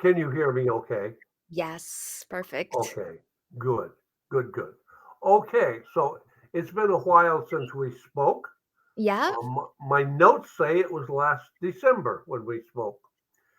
Can you hear me okay? Yes, perfect. Okay, good, good. Okay, so it's been a while since we spoke. Yeah? My notes say it was last December when we spoke.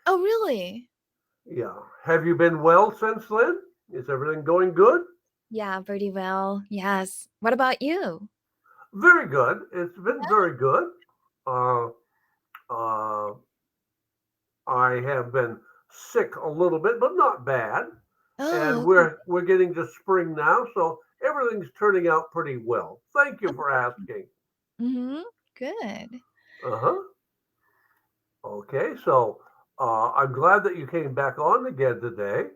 Oh, really? Yeah. Have you been well since then? Is everything going good? Yeah, pretty well. Yes. What about you? Very good. It's been very good. Uh, uh, I have been sick a little bit, but not bad. And Oh, we're getting to spring now, so everything's turning out pretty well. Thank you for asking. mm-hmm. Good. Uh-huh. Okay, so I'm glad that you came back on again today.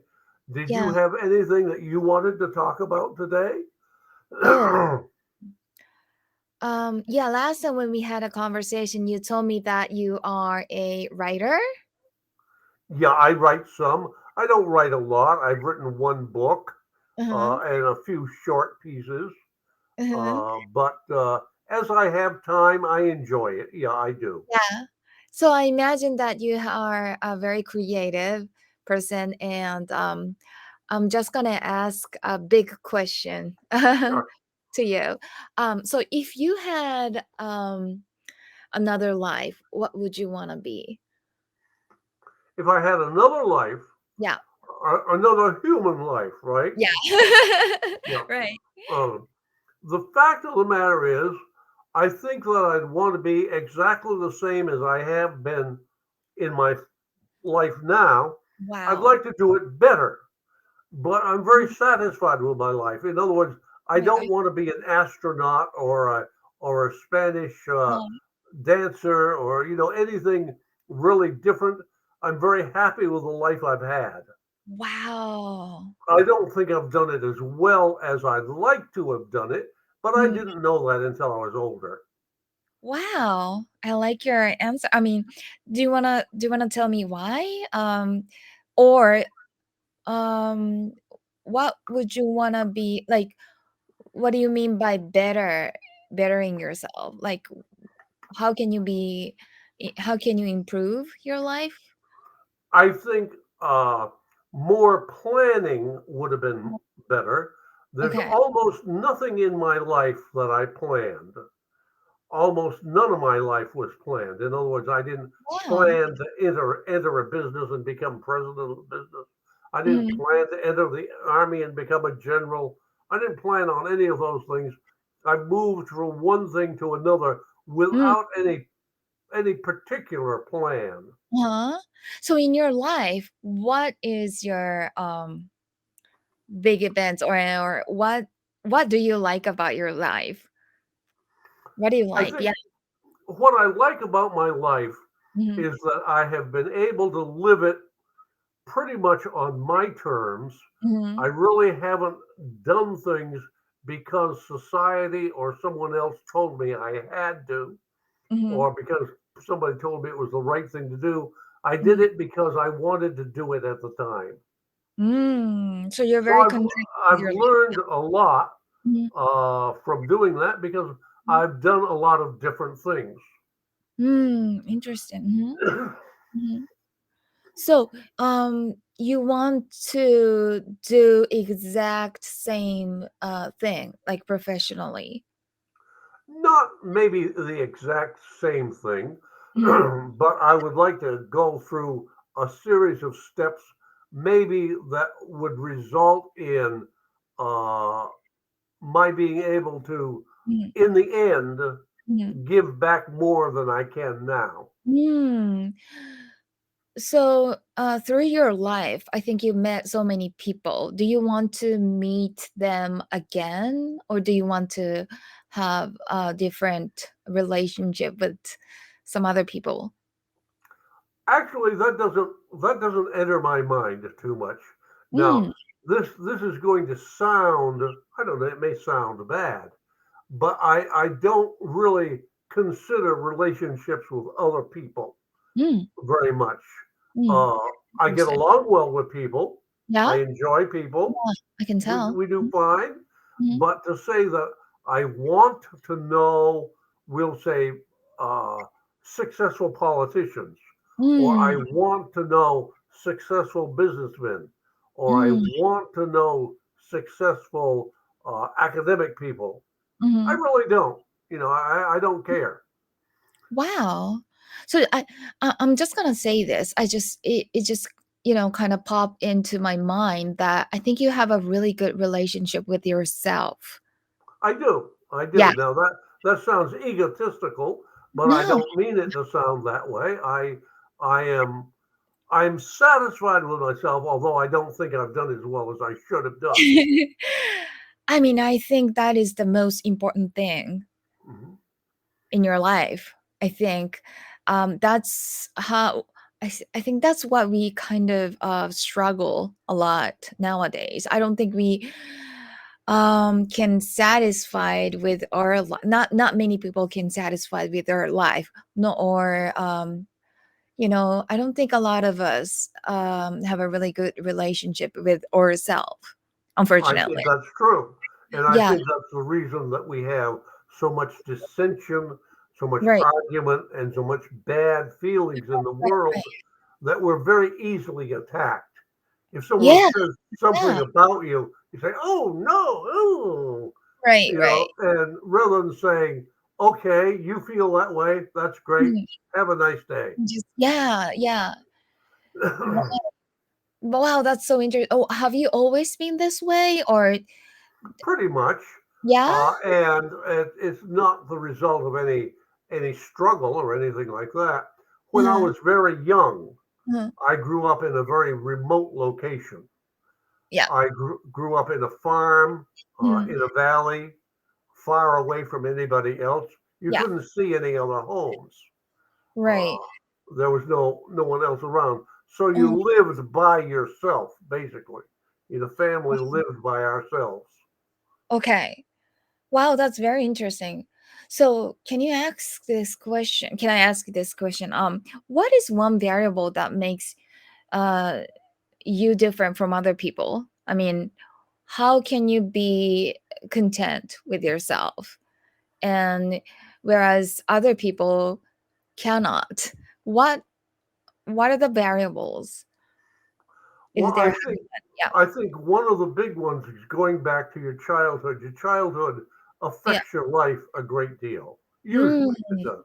Did you Yeah. have anything that you wanted to talk about today? Oh, yeah, last time when we had a conversation, you told me that you are a writer. Yeah, I write some. I don't write a lot. I've written one book Uh-huh. and a few short pieces. Uh-huh. But as I have time, I enjoy it. Yeah, I do. Yeah. So I imagine that you are a very creative person, and I'm just gonna ask a big question to Sure. you. So if you had another life, what would you want to be? If I had another life, Yeah. another human life, right? Yeah. Yeah. Right. Um, the fact of the matter is, I think that I'd want to be exactly the same as I have been in my life now. I'd Wow. like to do it better, but I'm very satisfied with my life. In other words, I Yeah. don't want to be an astronaut or a Spanish Um, dancer or anything really different. I'm very happy with the life I've had. Wow. I don't think I've done it as well as I'd like to have done it, but I Mm, didn't know that until I was older. wow. I like your answer. I mean, do you wanna tell me why? Or um what would you wanna be like? What do you mean by bettering yourself? Like how can you be how can you improve your life? I think more planning would have been better. There's Okay. almost nothing in my life that I planned. Almost none of my life was planned. In other words, I didn't Wow. plan to enter a business and become president of the business. I didn't Mhm, plan to enter the army and become a general. I didn't plan on any of those things. I moved from one thing to another mm, without any particular plan. uh-huh. So in your life, what is your big events or what do you like about your life? What do you I like? think Yeah. what I like about my life Mhm, is that I have been able to live it pretty much on my terms. I mhm, really haven't done things because society or someone else told me I had to, mhm, or because somebody told me it was the right thing to do. I did mhm. it because I wanted to do it at the time. So you're So very I've content with I've your life. learned a lot Mhm, from doing that because mhm. I've done a lot of different things. Interesting. Mhm. So, you want to do exact same thing, like professionally. Not maybe the exact same thing, Mhm, but I would like to go through a series of steps, maybe that would result in uh, my being able to, mhm, in the end, mhm. give back more than I can now. Mm. So, through your life, I think you met so many people. Do you want to meet them again, or do you want to have a different relationship with some other people? Actually, that doesn't enter my mind too much. Now, Mm, this is going to sound, I don't know, it may sound bad, but I don't really consider relationships with other people mm, very much. mm. Uh, I get Interesting. along well with people. Yeah? I enjoy people. Yeah, I can We, tell. we do fine. Mhm, But to say that I want to know, we'll say, uh, successful politicians, or I mm, want to know successful businessmen, or I Mm, want to know successful academic people. I mhm. really don't. I don't care. Wow. So I'm just gonna say this. It just kind of popped into my mind that I think you have a really good relationship with yourself. I do. I Yeah. do. Now that sounds egotistical, but I No. don't mean it to sound that way. I'm satisfied with myself, although I don't think I've done as well as I should have done. I mean, I think that is the most important thing Mhm. in your life. I think that's how I think that's what we kind of struggle a lot nowadays. I don't think we can satisfied with our not many people can satisfied with their life, no, or I don't think a lot of us have a really good relationship with ourselves, I think unfortunately. that's true. And I Yeah, think that's the reason that we have so much dissension, so much right, argument, and so much bad feelings in the right, world right. that we're very easily attacked. If someone Yeah, says something yeah, about you, you say, "Oh no, oh," right, right. and rather than saying, "Okay, you feel that way, that's great. Mhm. Have a nice day." Just yeah, yeah. Wow, wow, that's so interesting. Oh, have you always been this way, or Pretty much, yeah? and it's not the result of any struggle or anything like that. When I Uh-huh, was very young, uh-huh. I grew up in a very remote location. Yeah. I grew up in a farm, Mhm. in a valley, far away from anybody else. You Yeah, couldn't see any other homes. right. Uh, there was no one else around, so you Uh, lived by yourself, basically. The family lived by ourselves. okay. Wow, that's very interesting. So, can I ask this question? What is one variable that makes uh you different from other people? I mean, how can you be content with yourself? And whereas other people cannot. What what are the variables? Is Well, there yeah. I think one of the big ones is going back to your childhood. Your childhood Yeah. affects your life a great deal. Mm, Usually it does.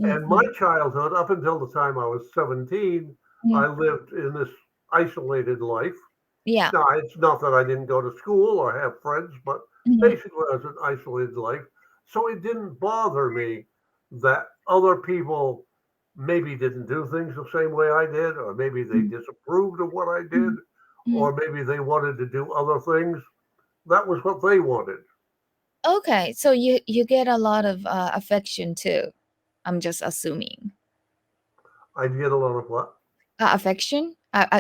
And my mm. childhood, up until the time I was 17, I Mm. lived in this isolated life. Yeah. Now, it's not that I didn't go to school or have friends, but Mhm. basically it was an isolated life. So it didn't bother me that other people maybe didn't do things the same way I did, or maybe they Mhm. disapproved of what I did, Mhm. Mhm. or maybe they wanted to do other things. That was what they wanted. Okay, so you get a lot of affection too. I'm just assuming. I get a lot of what? Affection?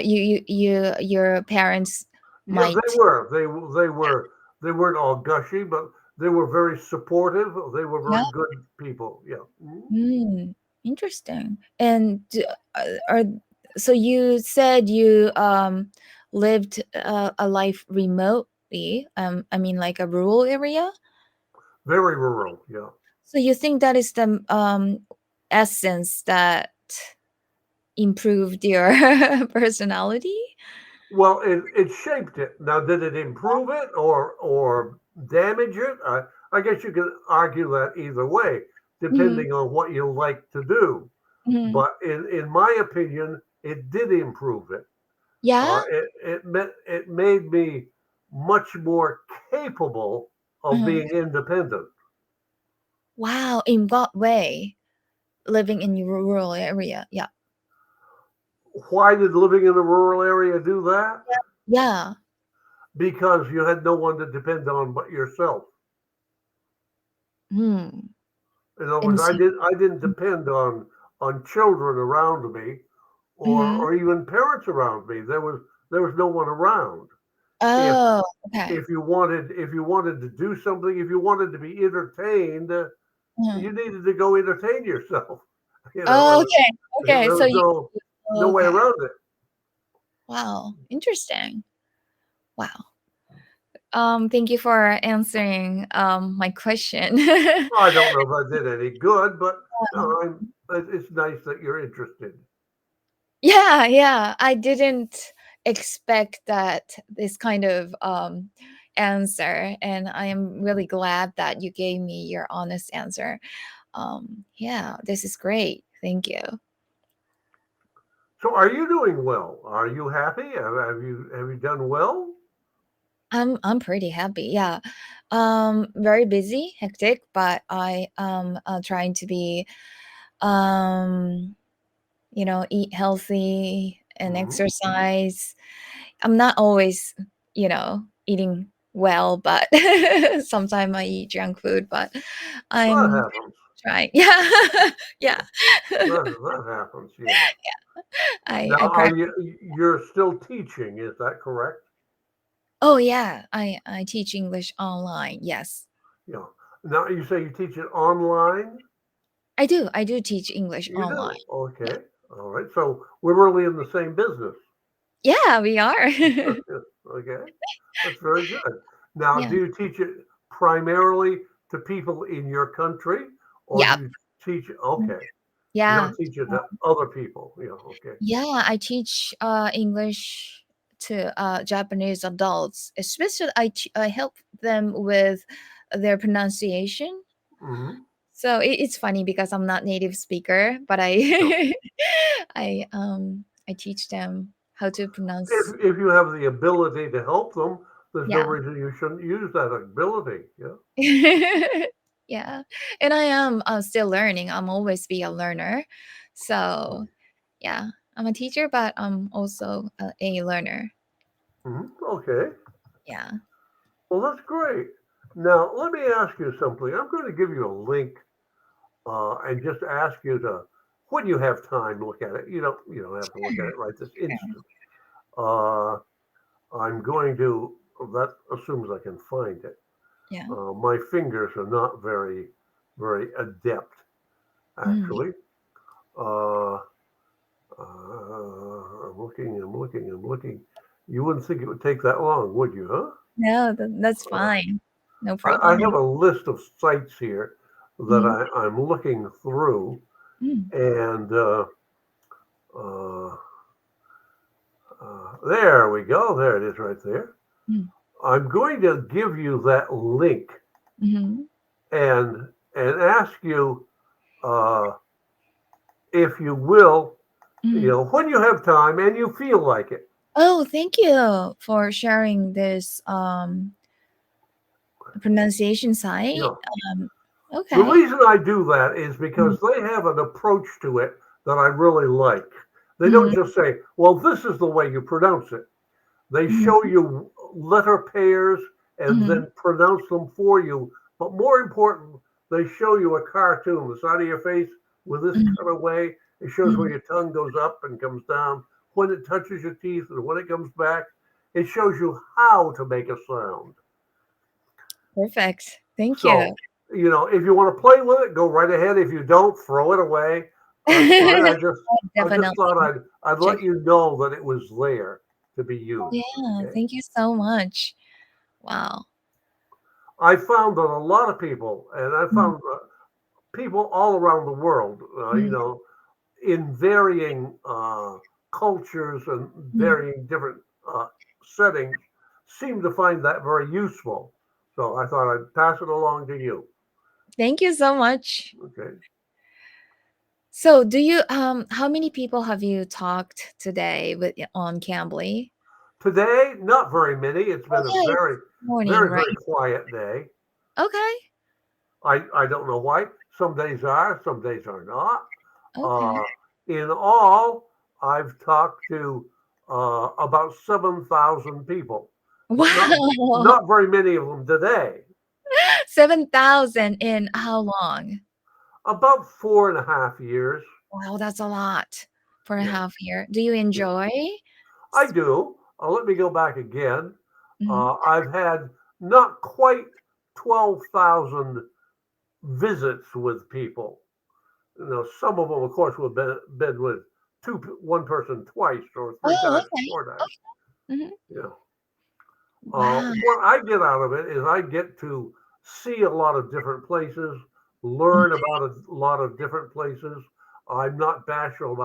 Your parents Yeah, they might. were. They weren't all gushy, but they were very supportive. They were Yeah. very good people. Yeah. Mhm. Mm, interesting. And are so you said you lived a life remotely. I mean, like a rural area. Very rural. Yeah. So you think that is the essence that improved your personality? Well, it shaped it. Now, did it improve it or damage it? I guess you could argue that either way, Mhm, depending on what you like to do. mhm. But in my opinion, it did improve it. Yeah? It made me much more capable of Uh-huh. being independent. Wow, in what way? Living in your rural area. Yeah. Why did living in a rural area do that? Yeah. Because you had no one to depend on but yourself. Hmm. In other And words, so I didn't depend on children around me mhm. or even parents around me. There was no one around. If Oh, okay. if you wanted to do something, if you wanted to be entertained, Mhm. you needed to go entertain yourself. Oh, okay. There Okay. So was you no way okay. around it. Wow. Interesting. Wow. Thank you for answering my question. I don't know if I did any good, but no, it's nice that you're interested. Yeah, Yeah. I didn't expect that this kind of answer, and I am really glad that you gave me your honest answer. Yeah, this is great. Thank you. So, are you doing well? Are you happy? Have you done well? I'm pretty happy. Yeah. Very busy, hectic, but I am trying to be eat healthy and Hmm. exercise. I'm not always, eating well, but sometimes I eat junk food, but That I'm happens. trying. Yeah. Yeah. That happens. Yeah. Now, I practice. you're still teaching? Is that correct? Oh yeah, I teach English online. Yes. Yeah. Now, you say you teach it online? I do. I do teach English You online. do. Yeah. Okay. All right. So we're really in the same business. Yeah, we are. Okay. That's very good. Now, Yeah. do you teach it primarily to people in your country, or do Yeah. you teach it? Okay. You Yeah. don't teach it to other people. Yeah. Okay. Yeah, I teach English to Japanese adults. Especially I help them with their pronunciation. Hmm. So it's funny because I'm not native speaker, but Yeah. I teach them how to pronounce. If you have the ability to help them, there's no Yeah. reason you shouldn't use that ability. Yeah. Yeah. And I am still learning. I'm always be a learner. So, yeah, I'm a teacher, but I'm also a learner. Hmm. Okay. Yeah. Well, that's great. Now, let me ask you something. I'm going to give you a link and just ask you to, when you have time, look at it. You don't have to look at it right this instant. Uh, I'm going to. That assumes I can find it. Yeah. My fingers are not very, very adept, Mm. actually. Uh, I'm looking. I'm looking. I'm looking. You wouldn't think it would take that long, would you? Huh? No, that's fine. No I problem. have a list of sites here that Mhm. I'm looking through, Mm. and uh, there we go. There it is, right there. Mm. I'm going to give you that link Mhm. and ask you uh, if you will, Mm. when you have time and you feel like it. Oh, thank you for sharing this pronunciation You site. know, Um, the okay. reason I do that is Mm. because they have an approach to it that I really like. They don't Mhm. just say, "Well, this is the way you pronounce it." They show Mhm. you letter pairs and Mhm. then pronounce them for you. But more important, they show you a cartoon, the side of your face with this Mhm. cutaway. It shows where Mhm. your tongue goes up and comes down, when it touches your teeth and when it comes back. It shows you how to make a sound. Perfect. Thank you. So, if you want to play with it, go right ahead. If you don't, throw it away. That's fine. I just Definitely thought I'd check. let you know that it was there to be Oh, used. yeah. Okay. Thank you so much. Wow. I found that a lot of people, and I Mm. found people all around the world, Mhm. in varying cultures and Mhm. varying different settings, seem to find that very useful. So I thought I'd pass it along to you. Thank you so much. Okay. So, do you how many people have you talked today with on Cambly? Today, not very many. It's Oh, been a yeah, it's very, morning, very, right? very quiet day. Okay. I don't know why. Some days are, some days are not. Okay. Uh, in all, I've talked to about 7,000 people, but not Wow. not very many of them today. 7,000 in how long? About 4.5 years. Wow, that's a lot for a Yeah, half year. Do you yeah, enjoy? I S do. Let me go back again. Mhm. I've had not quite 12,000 visits with people. Some of them, of course, will have been with one person twice or three Oh, times, okay. 4 times. Mhm. Yeah. Wow. What I get out of it is I get to see a lot of different places, Mhm. learn about a lot of different places. I'm not bashful about